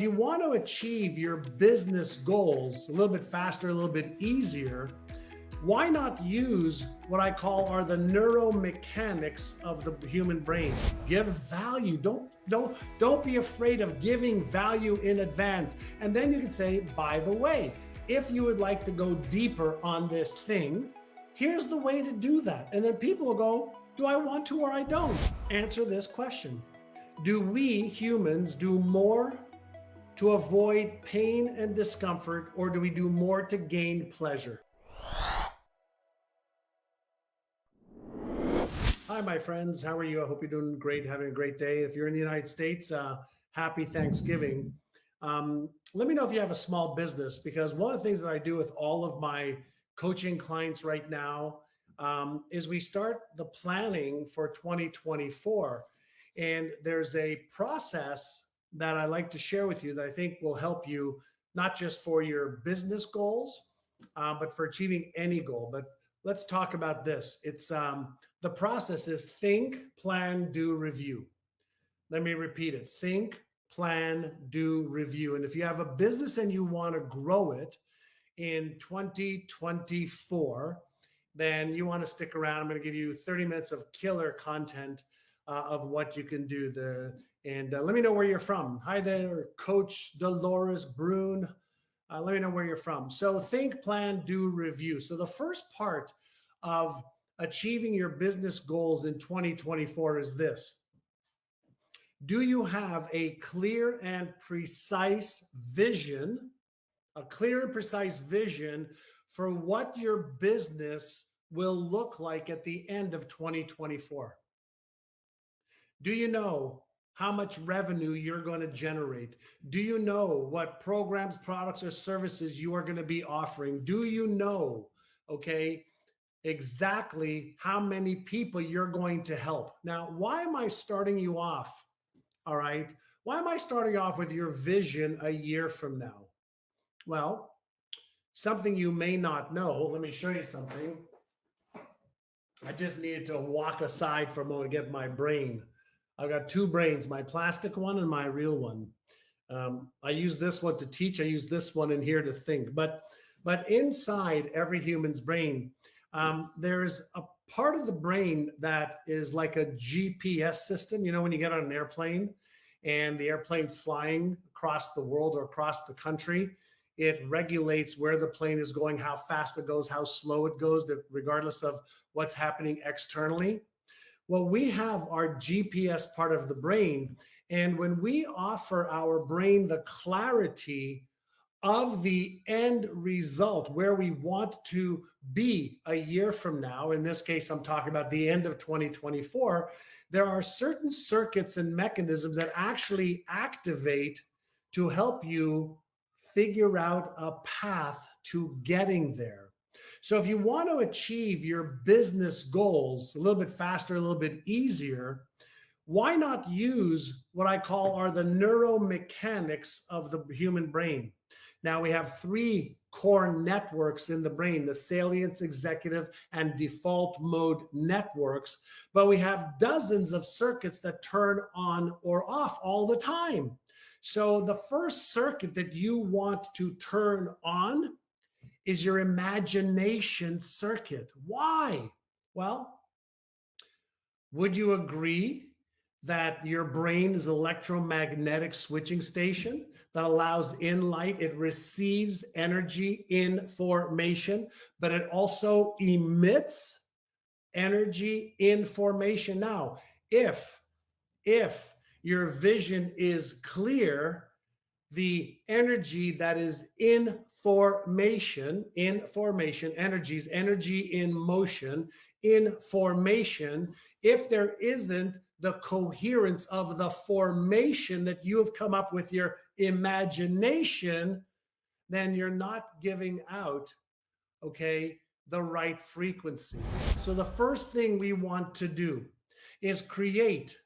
if you want to achieve your business goals a little bit faster, a little bit easier, why not use what I call are the neuromechanics of the human brain? Give value. Don't be afraid of giving value in advance. And then you can say, by the way, if you would like to go deeper on this thing, here's the way to do that. And then people will go, do I want to or I don't? Answer this question. Do we humans do more to avoid pain and discomfort, or do we do more to gain pleasure? Hi, my friends. How are you? I hope you're doing great, having a great day. If you're in the United States, happy Thanksgiving. Let me know if you have a small business, because one of the things that I do with all of my coaching clients right now is we start the planning for 2024. And there's a process that I like to share with you that I think will help you, not just for your business goals, but for achieving any goal. But let's talk about this. It's the process is think, plan, do, review. Let me repeat it. Think, plan, do, review. And if you have a business and you want to grow it in 2024, then you want to stick around. I'm going to give you 30 minutes of killer content of what you can do there. And let me know where you're from. Hi there, Coach Dolores Brune. Let me know where you're from. So think, plan, do, review. So the first part of achieving your business goals in 2024 is this. Do you have a clear and precise vision, for what your business will look like at the end of 2024? Do you know how much revenue you're going to generate? Do you know what programs, products, or services you are going to be offering? Do you know, exactly how many people you're going to help? Now, why am I starting you off? All right. Why am I starting off with your vision a year from now? Well, something you may not know. Let me show you something. I just needed to walk aside for a moment to get my brain. I've got two brains, my plastic one and my real one. I use this one to teach. I use this one in here to think. But inside every human's brain, there's a part of the brain that is like a GPS system. You know, when you get on an airplane and the airplane's flying across the world or across the country, it regulates where the plane is going, how fast it goes, how slow it goes, regardless of what's happening externally. Well, we have our GPS part of the brain. And when we offer our brain the clarity of the end result, where we want to be a year from now, in this case, I'm talking about the end of 2024, there are certain circuits and mechanisms that actually activate to help you figure out a path to getting there. So if you want to achieve your business goals a little bit faster, a little bit easier, why not use what I call are the neuromechanics of the human brain? Now we have three core networks in the brain, the salience, executive, and default mode networks, but we have dozens of circuits that turn on or off all the time. So the first circuit that you want to turn on is your imagination circuit. Why? Well, would you agree that your brain is an electromagnetic switching station that allows in light? It receives energy information, but it also emits energy information. Now, if your vision is clear, the energy that is information, energies, energy in motion, information, if there isn't the coherence of the formation that you have come up with your imagination, then you're not giving out, the right frequency. So the first thing we want to do is create,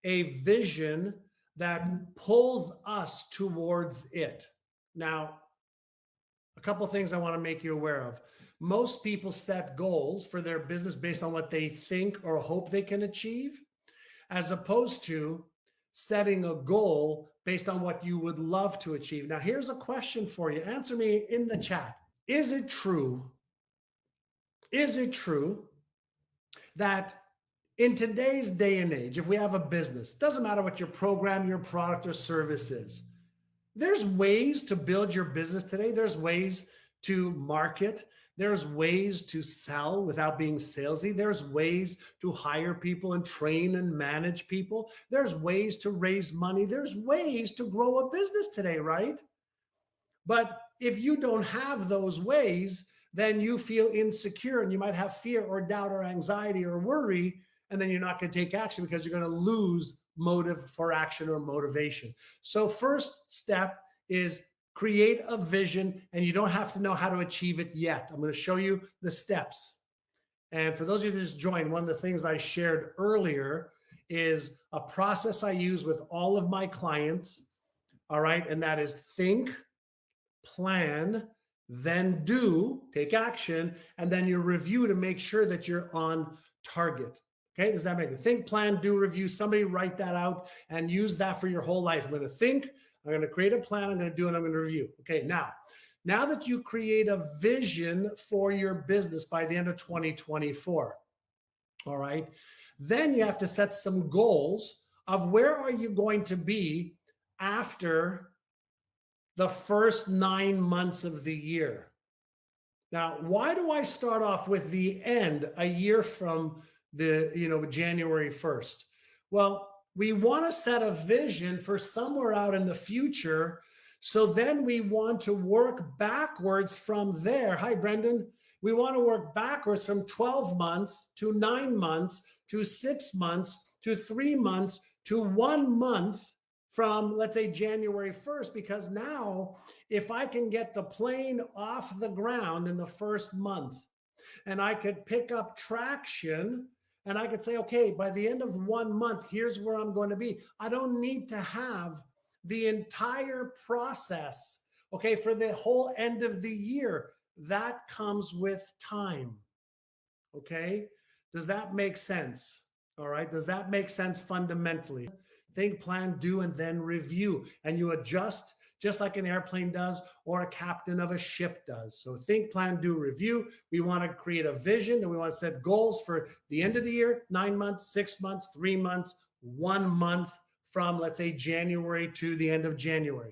a vision that pulls us towards it. Now, a couple of things I want to make you aware of. Most people set goals for their business based on what they think or hope they can achieve, as opposed to setting a goal based on what you would love to achieve. Now, here's a question for you. Answer me in the chat. Is it true? Is it true that in today's day and age, if we have a business, doesn't matter what your program, your product, or service is, there's ways to build your business today. There's ways to market. There's ways to sell without being salesy. There's ways to hire people and train and manage people. There's ways to raise money. There's ways to grow a business today, right? But if you don't have those ways, then you feel insecure and you might have fear or doubt or anxiety or worry, and then you're not going to take action because you're going to lose motive for action or motivation. So first step is create a vision, and you don't have to know how to achieve it yet. I'm going to show you the steps. And for those of you that just joined, one of the things I shared earlier is a process I use with all of my clients. All right. And that is think, plan, then do, take action, and then you review to make sure that you're on target. Okay, does that make it? Think, plan, do, review. Somebody write that out and use that for your whole life. I'm going to think, I'm going to create a plan, I'm going to do, and I'm going to review. Okay, now that you create a vision for your business by the end of 2024, all right, then you have to set some goals of where are you going to be after the first 9 months of the year. Now, why do I start off with the end a year from the January 1st? Well, we want to set a vision for somewhere out in the future. So then we want to work backwards from there. Hi, Brendan. We want to work backwards from 12 months to 9 months to 6 months to 3 months to 1 month from, let's say, January 1st, because now if I can get the plane off the ground in the first month and I could pick up traction and I could say, okay, by the end of 1 month, here's where I'm going to be. I don't need to have the entire process, okay, for the whole end of the year. That comes with time, okay? Does that make sense? All right, does that make sense fundamentally? Think, plan, do, and then review. And you adjust just like an airplane does or a captain of a ship does. So think, plan, do, review. We want to create a vision and we want to set goals for the end of the year, 9 months, 6 months, 3 months, 1 month from, let's say, January to the end of January.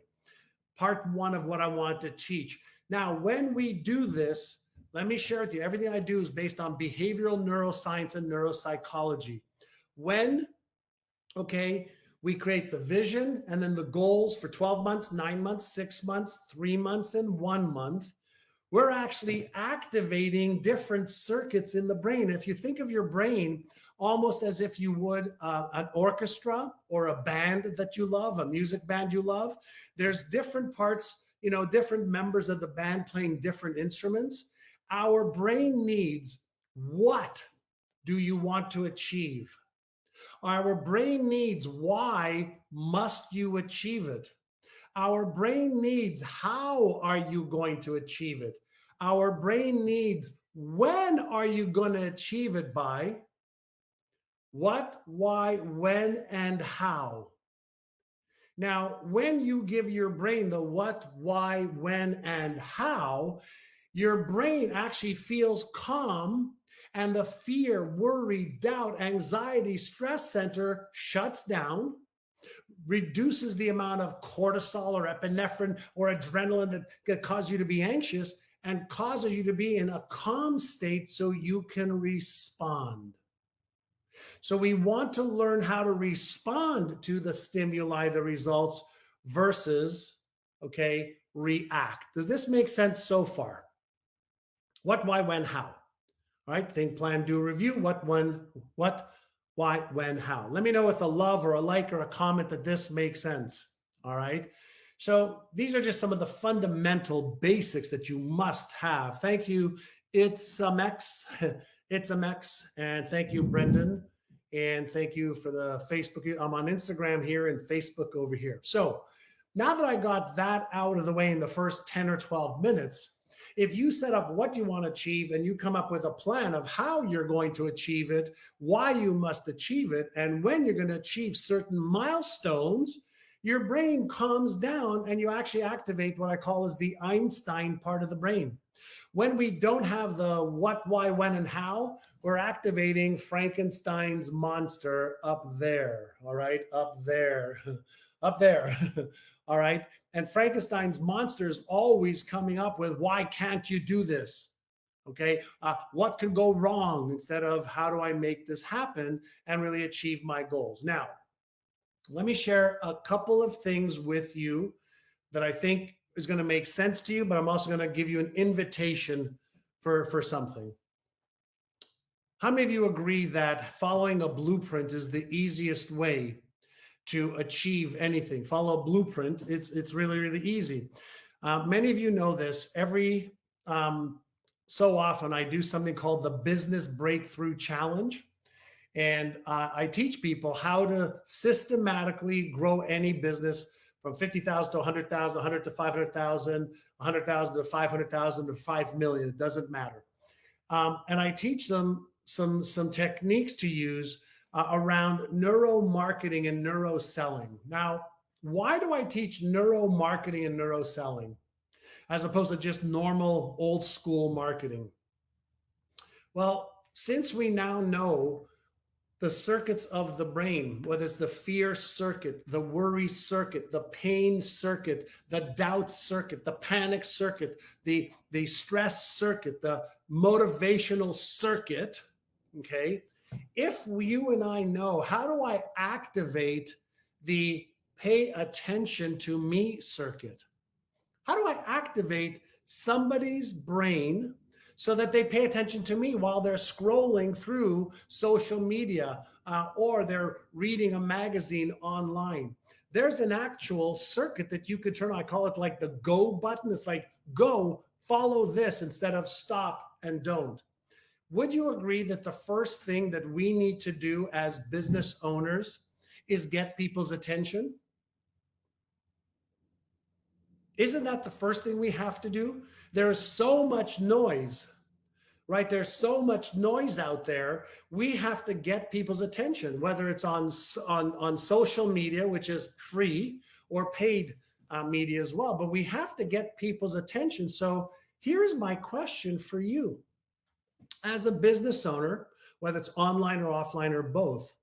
Part one of what I want to teach. Now, when we do this, let me share with you, everything I do is based on behavioral neuroscience and neuropsychology. When, okay, we create the vision and then the goals for 12 months, 9 months, 6 months, 3 months, and 1 month. We're actually activating different circuits in the brain. If you think of your brain almost as if you would an orchestra or a band that you love, a music band you love, there's different parts, different members of the band playing different instruments. Our brain needs, what do you want to achieve? Our brain needs, why must you achieve it? Our brain needs, how are you going to achieve it? Our brain needs, when are you going to achieve it by? What, why, when, and how. Now, when you give your brain the what, why, when, and how, your brain actually feels calm, and the fear, worry, doubt, anxiety, stress center shuts down, reduces the amount of cortisol or epinephrine or adrenaline that can cause you to be anxious, and causes you to be in a calm state so you can respond. So we want to learn how to respond to the stimuli, the results, versus, okay, react. Does this make sense so far? What, why, when, how? All right, think, plan, do, review. What, when, what, why, when, how. Let me know with a love or a like or a comment that this makes sense. All right. So these are just some of the fundamental basics that you must have. Thank you. It's a Mex. And thank you, Brendan. And thank you for the Facebook. I'm on Instagram here and Facebook over here. So now that I got that out of the way in the first 10 or 12 minutes, if you set up what you want to achieve and you come up with a plan of how you're going to achieve it, why you must achieve it, and when you're going to achieve certain milestones, your brain calms down and you actually activate what I call as the Einstein part of the brain. When we don't have the what, why, when, and how, we're activating Frankenstein's monster up there. All right, up there, up there. All right. And Frankenstein's monster is always coming up with, why can't you do this? Okay. What can go wrong, instead of how do I make this happen and really achieve my goals? Now, let me share a couple of things with you that I think is going to make sense to you, but I'm also going to give you an invitation for something. How many of you agree that following a blueprint is the easiest way to achieve anything? Follow a blueprint. It's really, really easy. Many of you know this. Every so often, I do something called the Business Breakthrough Challenge. And I teach people how to systematically grow any business from 50,000 to 100,000, 100 to 500,000, 100,000 to 500,000 to 5 million. It doesn't matter. And I teach them some techniques to use around neuromarketing and neuroselling. Now, why do I teach neuromarketing and neuroselling as opposed to just normal old school marketing? Well, since we now know the circuits of the brain, whether it's the fear circuit, the worry circuit, the pain circuit, the doubt circuit, the panic circuit, the stress circuit, the motivational circuit, okay? If you and I know, how do I activate the pay attention to me circuit? How do I activate somebody's brain so that they pay attention to me while they're scrolling through social media or they're reading a magazine online? There's an actual circuit that you could turn on. I call it like the go button. It's like, go, follow this, instead of stop and don't. Would you agree that the first thing that we need to do as business owners is get people's attention? Isn't that the first thing we have to do? There is so much noise, right? There's so much noise out there. We have to get people's attention, whether it's on social media, which is free, or paid media as well. But we have to get people's attention. So here's my question for you. As a business owner, whether it's online or offline or both,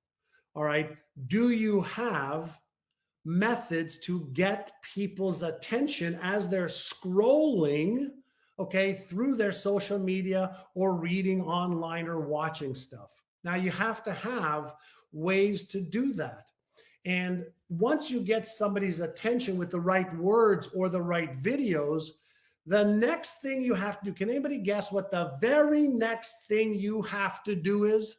all right, do you have methods to get people's attention as they're scrolling, okay, through their social media or reading online or watching stuff? Now, you have to have ways to do that. And once you get somebody's attention with the right words or the right videos, the next thing you have to do, can anybody guess what the very next thing you have to do is?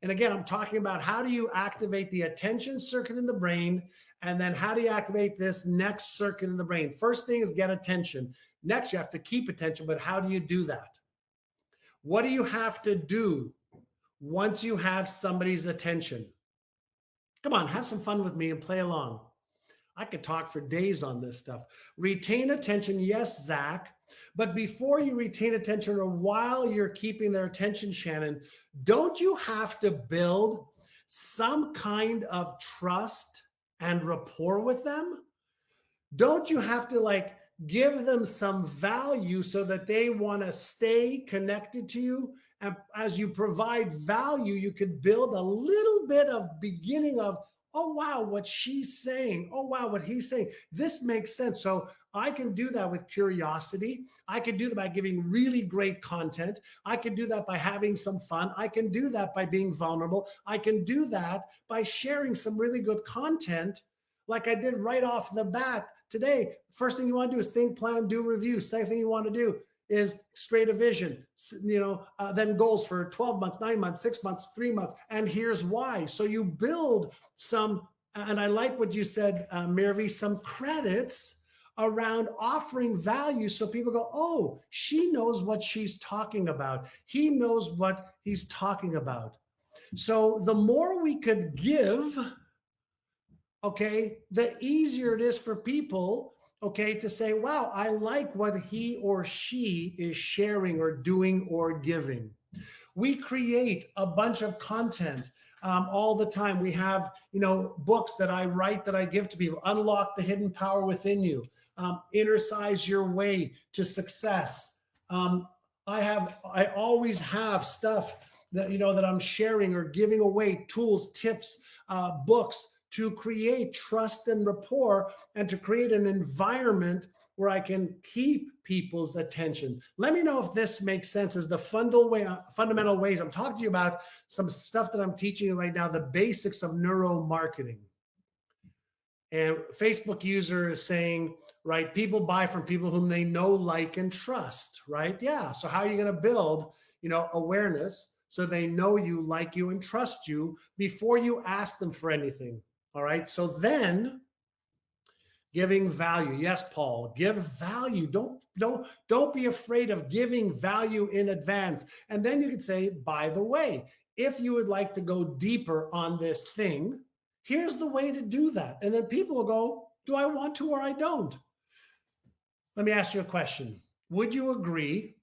And again, I'm talking about how do you activate the attention circuit in the brain, and then how do you activate this next circuit in the brain? First thing is get attention. Next, you have to keep attention, but how do you do that? What do you have to do once you have somebody's attention? Come on, have some fun with me and play along. I could talk for days on this stuff. Retain attention, yes, Zach. But before you retain attention, or while you're keeping their attention, Shannon, don't you have to build some kind of trust and rapport with them? Don't you have to give them some value so that they want to stay connected to you? And as you provide value, you could build a little bit of beginning of, oh, wow, what she's saying. Oh, wow, what he's saying. This makes sense. So I can do that with curiosity. I can do that by giving really great content. I can do that by having some fun. I can do that by being vulnerable. I can do that by sharing some really good content like I did right off the bat today. First thing you want to do is think, plan, do review. Second thing you want to do is create a vision, then goals for 12 months, 9 months, 6 months, 3 months. And here's why. So you build some, and I like what you said, Mirvi, some credits around offering value. So people go, oh, she knows what she's talking about. He knows what he's talking about. So the more we could give, okay, the easier it is for people, okay, to say, wow, I like what he or she is sharing or doing or giving. We create a bunch of content all the time. We have, books that I write that I give to people. Unlock the hidden power within you. Innercise your way to success. I always have stuff that that I'm sharing or giving away, tools, tips, books to create trust and rapport and to create an environment where I can keep people's attention. Let me know if this makes sense as the fundamental ways. I'm talking to you about some stuff that I'm teaching you right now, the basics of neuromarketing. And Facebook user is saying, right, people buy from people whom they know, like, and trust, right? Yeah. So how are you going to build, awareness so they know you, like you, and trust you before you ask them for anything? All right. So then giving value. Yes, Paul, give value. Don't be afraid of giving value in advance. And then you could say, by the way, if you would like to go deeper on this thing, here's the way to do that. And then people will go, do I want to or I don't? Let me ask you a question. Would you agree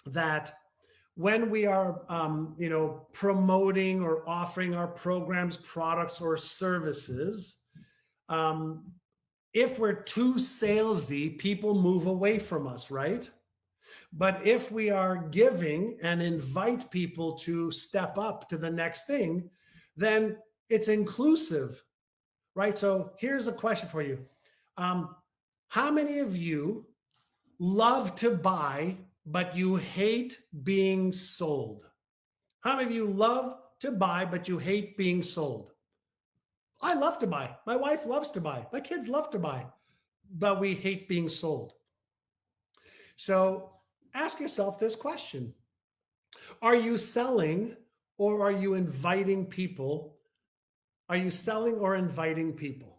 that when we are promoting or offering our programs, products, or services, if we're too salesy, people move away from us, right? But if we are giving and invite people to step up to the next thing, then it's inclusive, right? So here's a question for you. How many of you love to buy, but you hate being sold? How many of you love to buy, but you hate being sold? I love to buy. My wife loves to buy. My kids love to buy, but we hate being sold. So ask yourself this question. Are you selling or are you inviting people? Are you selling or inviting people?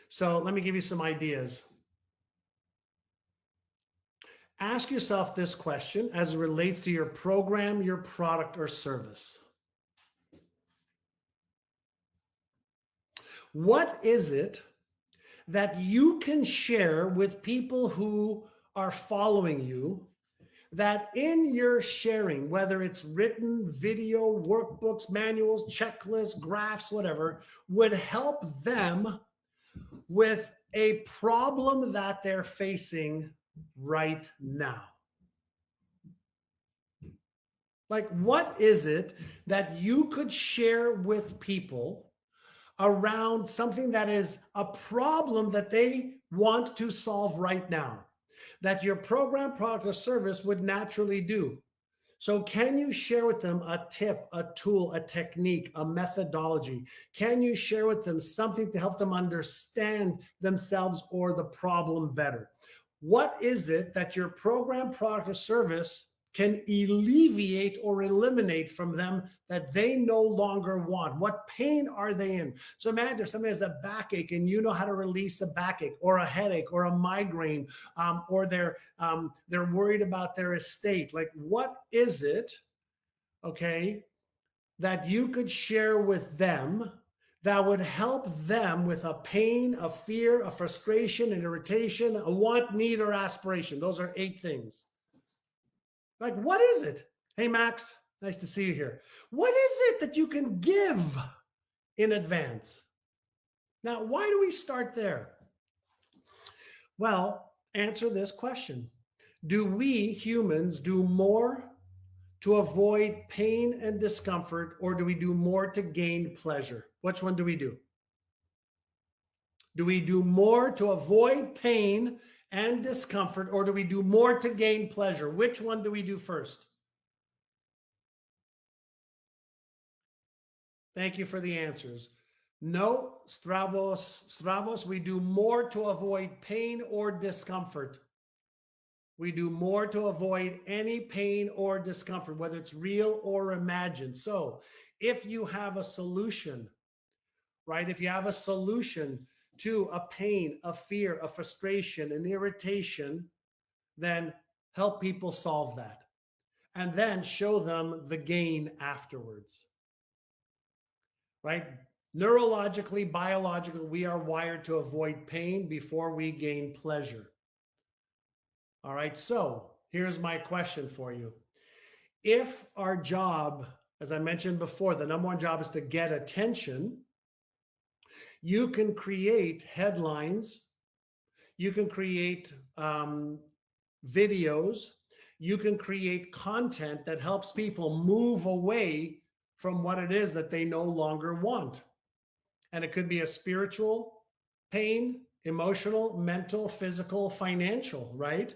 So let me give you some ideas. Ask yourself this question as it relates to your program, your product, or service. What is it that you can share with people who are following you, that in your sharing, whether it's written, video, workbooks, manuals, checklists, graphs, whatever, would help them with a problem that they're facing right now? Like, what is it that you could share with people around something that is a problem that they want to solve right now, that your program, product, or service would naturally do? So can you share with them a tip, a tool, a technique, a methodology? Can you share with them something to help them understand themselves or the problem better? What is it that your program, product, or service can alleviate or eliminate from them that they no longer want? What pain are they in? So imagine if somebody has a backache and you know how to release a backache or a headache or a migraine, or they're worried about their estate. Like, what is it, okay, that you could share with them that would help them with a pain, a fear, a frustration, an irritation, a want, need, or aspiration? Those are 8 things. Like, what is it? Hey, Max, nice to see you here. What is it that you can give in advance? Now, why do we start there? Well, answer this question. Do we humans do more to avoid pain and discomfort, or do we do more to gain pleasure? Which one do we do? Do we do more to avoid pain and discomfort, or do we do more to gain pleasure? Which one do we do first? Thank you for the answers. No, Stravos, we do more to avoid pain or discomfort. We do more to avoid any pain or discomfort, whether it's real or imagined. So if you have a solution, right? If you have a solution to a pain, a fear, a frustration, an irritation, then help people solve that. And then show them the gain afterwards, right? Neurologically, biologically, we are wired to avoid pain before we gain pleasure. All right, so here's my question for you. if our job, as I mentioned before, the number one job is to get attention, you can create headlines, you can create videos, you can create content that helps people move away from what it is that they no longer want. And it could be a spiritual pain, emotional, mental, physical, financial, right?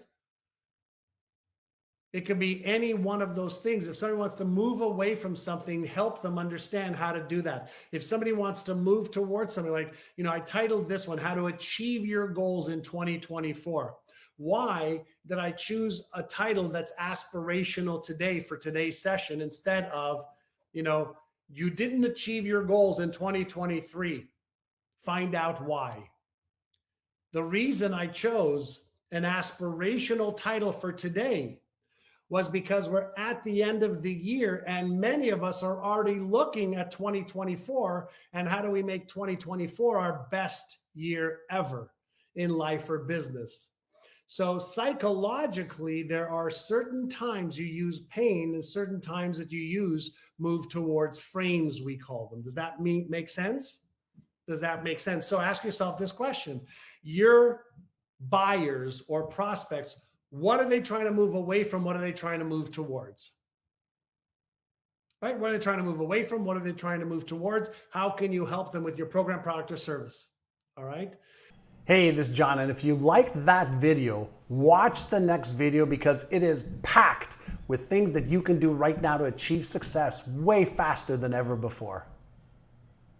It could be any one of those things. If somebody wants to move away from something, help them understand how to do that. If somebody wants to move towards something, like, I titled this one, How to Achieve Your Goals in 2024. Why did I choose a title that's aspirational today for today's session instead of, you didn't achieve your goals in 2023? Find out why. The reason I chose an aspirational title for today was because we're at the end of the year and many of us are already looking at 2024 and how do we make 2024 our best year ever in life or business. So psychologically, there are certain times you use pain and certain times that you use move towards frames, we call them. Does that make sense? Does that make sense? So ask yourself this question. Your buyers or prospects, what are they trying to move away from? What are they trying to move towards? Right? What are they trying to move away from? What are they trying to move towards? How can you help them with your program, product, or service? All right. Hey, this is John, and if you liked that video, watch the next video because it is packed with things that you can do right now to achieve success way faster than ever before.